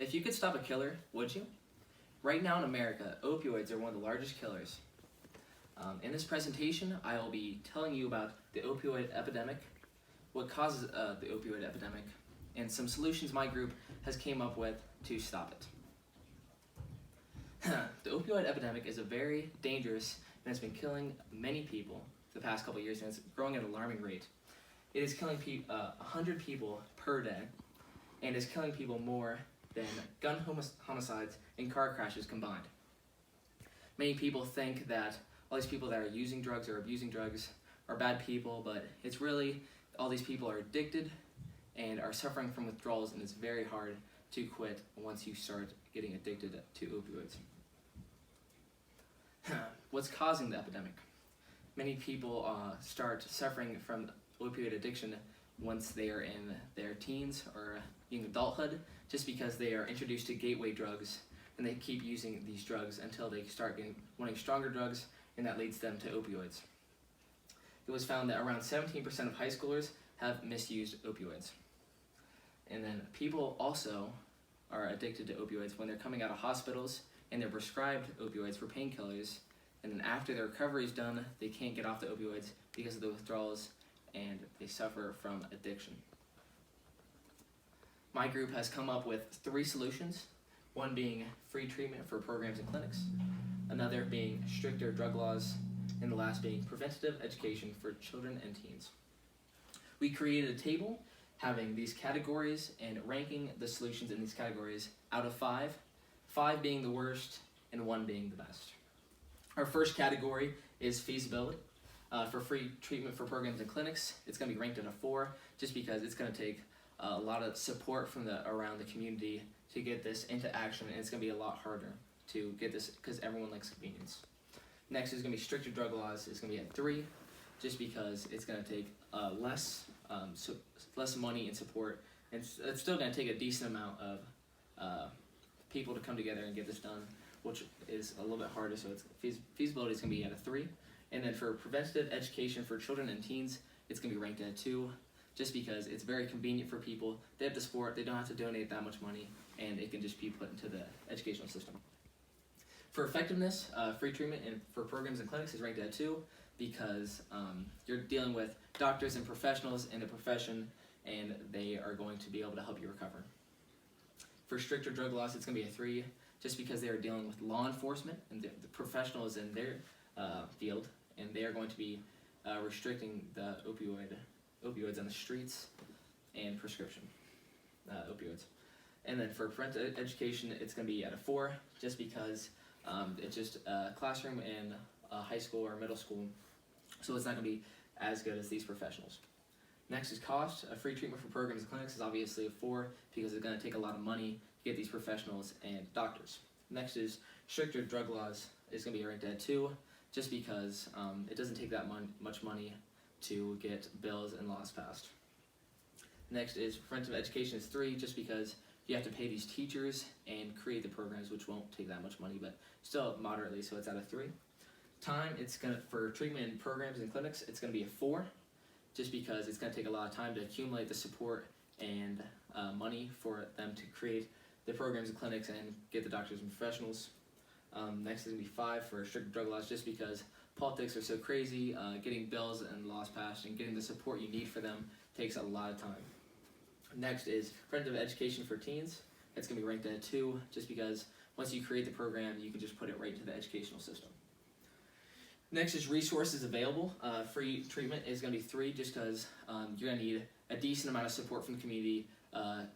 If you could stop a killer, would you? Right now in America, opioids are one of the largest killers. In this presentation, I will be telling you about the opioid epidemic, what causes the opioid epidemic, and some solutions my group has came up with to stop it. The opioid epidemic is a very dangerous and it's been killing many people the past couple of years, and it's growing at an alarming rate. It is killing 100 people per day, and is killing people more than gun homicides and car crashes combined. Many people think that all these people that are using drugs or abusing drugs are bad people, but it's really all these people are addicted and are suffering from withdrawals, and it's very hard to quit once you start getting addicted to opioids. What's causing the epidemic? Many people start suffering from opioid addiction once they are in their teens or young adulthood, just because they are introduced to gateway drugs and they keep using these drugs until they start wanting stronger drugs, and that leads them to opioids. It was found that around 17% of high schoolers have misused opioids. And then people also are addicted to opioids when they're coming out of hospitals and they're prescribed opioids for painkillers, and then after their recovery is done, they can't get off the opioids because of the withdrawals and they suffer from addiction. My group has come up with 3 solutions, one being free treatment for programs and clinics, another being stricter drug laws, and the last being preventative education for children and teens. We created a table having these categories and ranking the solutions in these categories out of 5, 5 being the worst and 1 being the best. Our first category is feasibility. For free treatment for programs and clinics, it's going to be ranked at a 4, just because it's going to take a lot of support from around the community to get this into action, and it's going to be a lot harder to get this because everyone likes convenience. Next is going to be stricter drug laws. It's going to be at 3, just because it's going to take less money and support, and it's still going to take a decent amount of people to come together and get this done, which is a little bit harder, so it's feasibility is going to be at a 3. And then for preventative education for children and teens, it's going to be ranked at a 2, just because it's very convenient for people. They have the support, they don't have to donate that much money, and it can just be put into the educational system. For effectiveness, free treatment and for programs and clinics is ranked at 2, because you're dealing with doctors and professionals in the profession, and they are going to be able to help you recover. For stricter drug laws, it's going to be a 3, just because they are dealing with law enforcement and the professionals in their field, and they are going to be restricting the opioids on the streets and prescription opioids. And then for parental education, it's going to be at a 4, just because it's just a classroom in a high school or middle school, so it's not going to be as good as these professionals. Next is cost. A free treatment for programs and clinics is obviously a 4, because it's going to take a lot of money to get these professionals and doctors. Next is stricter drug laws is going to be ranked at 2, just because it doesn't take that much money to get bills and laws passed. Next is preventive education is 3, just because you have to pay these teachers and create the programs, which won't take that much money, but still moderately, so it's at a 3. Time, for treatment in programs and clinics, it's going to be a 4, just because it's going to take a lot of time to accumulate the support and money for them to create the programs and clinics and get the doctors and professionals. Next is going to be 5 for stricter drug laws, just because politics are so crazy. Getting bills and laws passed and getting the support you need for them takes a lot of time. Next is preventive education for teens. It's going to be ranked at 2, just because once you create the program, you can just put it right into the educational system. Next is resources available. Free treatment is going to be 3, just because you're going to need a decent amount of support from the community,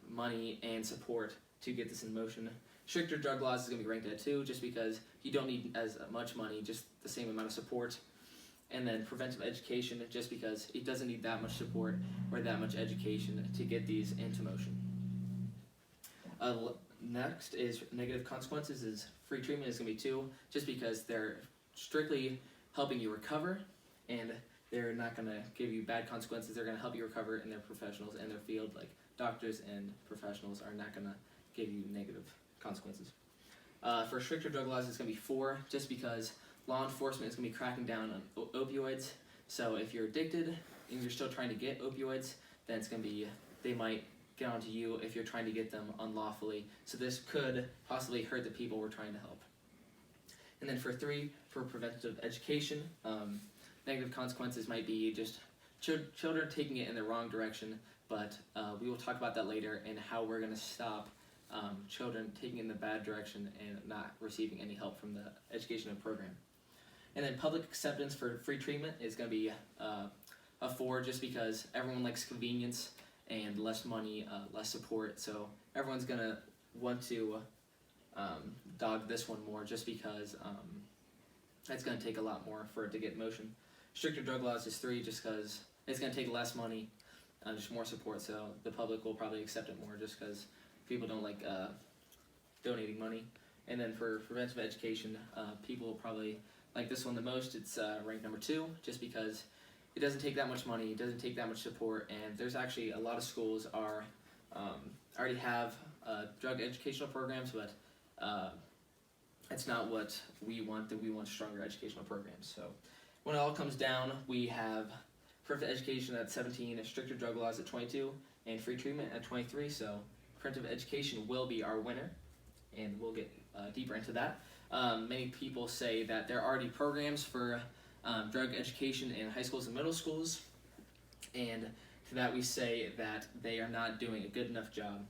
money and support to get this in motion. Stricter drug laws is going to be ranked at 2, just because you don't need as much money, just the same amount of support. And then preventive education, just because it doesn't need that much support or that much education to get these into motion. Next is negative consequences. Is free treatment is going to be 2, just because they're strictly helping you recover, and they're not going to give you bad consequences. They're going to help you recover, and they're professionals in their field, like doctors and professionals are not going to give you negative consequences. For stricter drug laws, it's going to be 4, just because law enforcement is going to be cracking down on opioids. So if you're addicted and you're still trying to get opioids, then it's going to be, they might get onto you if you're trying to get them unlawfully. So this could possibly hurt the people we're trying to help. And then for 3, for preventative education, negative consequences might be just children taking it in the wrong direction, but we will talk about that later and how we're going to stop children taking it in the bad direction and not receiving any help from the educational program. And then public acceptance for free treatment is going to be a 4, just because everyone likes convenience and less money, less support. So everyone's going to want to dog this one more, just because it's going to take a lot more for it to get in motion. Stricter drug laws is 3, just because it's going to take less money, just more support. So the public will probably accept it more, just because people don't like donating money. And then for preventive education, people will probably like this one the most. It's ranked number 2, just because it doesn't take that much money, it doesn't take that much support, and there's actually a lot of schools are already have drug educational programs, but it's not what we want. That we want stronger educational programs. So when it all comes down, we have preventive education at 17, stricter drug laws at 22, and free treatment at 23. So preventive education will be our winner, and we'll get deeper into that. Many people say that there are already programs for drug education in high schools and middle schools, and to that we say that they are not doing a good enough job.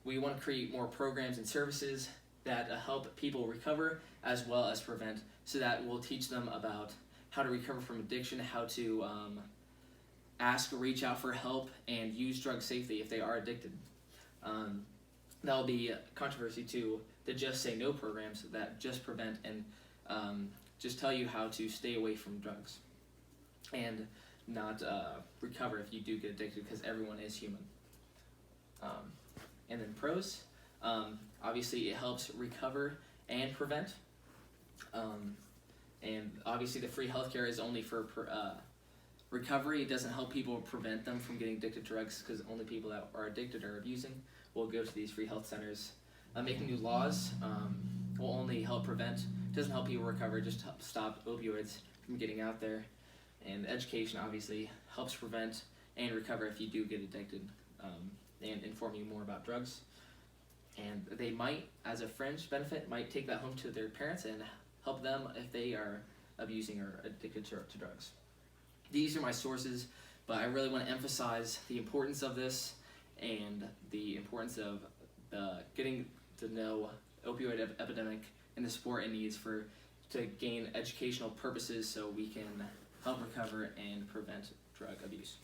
We want to create more programs and services that help people recover as well as prevent, so that we'll teach them about how to recover from addiction, how to reach out for help, and use drugs safely if they are addicted. That'll be controversy to just say no programs that just prevent and just tell you how to stay away from drugs and not recover if you do get addicted, because everyone is human. And then pros, obviously it helps recover and prevent. And obviously the free healthcare is only for recovery. It doesn't help people prevent them from getting addicted to drugs, because only people that are addicted or abusing will go to these free health centers. Making new laws will only help prevent. It doesn't help people recover, just help stop opioids from getting out there. And education obviously helps prevent and recover if you do get addicted, and inform you more about drugs. And they might, as a fringe benefit, might take that home to their parents and help them if they are abusing or addicted to drugs. These are my sources, but I really want to emphasize the importance of this and the importance of getting to know opioid epidemic and the support it needs to gain educational purposes, so we can help recover and prevent drug abuse.